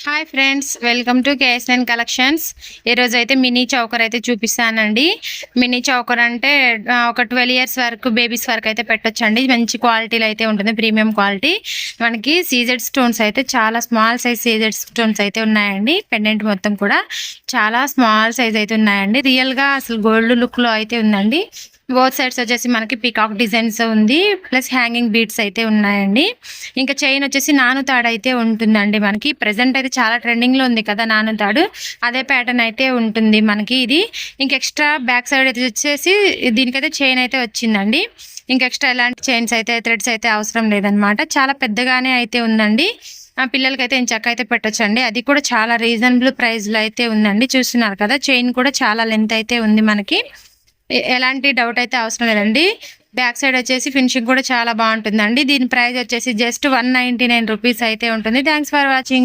Hi friends, welcome to KSN collections. ఈరోజు అయితే mini choker అయితే చూపిస్తానండి. మినీ చౌకర్ అంటే ఒక 12 ఇయర్స్ వరకు బేబీస్ వరకు అయితే పెట్టొచ్చండి. మంచి క్వాలిటీలో అయితే ఉంటుంది, ప్రీమియం క్వాలిటీ. మనకి సీజెడ్ స్టోన్స్ అయితే చాలా స్మాల్ సైజ్ సీజెడ్ స్టోన్స్ అయితే ఉన్నాయండి. పెండెంట్ మొత్తం కూడా చాలా స్మాల్ సైజ్ అయితే ఉన్నాయండి. రియల్గా అసలు గోల్డ్ లుక్లో అయితే ఉందండి. బోత్ సైడ్స్ వచ్చేసి మనకి పీకాక్ డిజైన్స్ ఉంది, ప్లస్ హ్యాంగింగ్ బీడ్స్ అయితే ఉన్నాయండి. ఇంకా చైన్ వచ్చేసి నానుతాడు అయితే ఉంటుందండి. మనకి ప్రెసెంట్ అయితే చాలా ట్రెండింగ్లో ఉంది కదా నానుతాడు, అదే ప్యాటర్న్ అయితే ఉంటుంది మనకి ఇది. ఇంక ఎక్స్ట్రా బ్యాక్ సైడ్ అయితే వచ్చేసి దీనికైతే చైన్ అయితే వచ్చిందండి. ఇంక ఎక్స్ట్రా ఎలాంటి చైన్స్ అయితే థ్రెడ్స్ అయితే అవసరం లేదనమాట. చాలా పెద్దగానే అయితే ఉందండి. పిల్లలకి అయితే చక్క అయితే పెట్టొచ్చండి. అది కూడా చాలా రీజనబుల్ ప్రైస్లో అయితే ఉందండి. చూస్తున్నారు కదా, చైన్ కూడా చాలా లెంత్ అయితే ఉంది మనకి. ఎలాంటి డౌట్ అయితే అవసరం లేదండి. బ్యాక్ సైడ్ వచ్చేసి ఫినిషింగ్ కూడా చాలా బాగుంటుందండి. దీని ప్రైస్ వచ్చేసి జస్ట్ 199 రూపీస్ అయితే ఉంటుంది. Thanks for watching.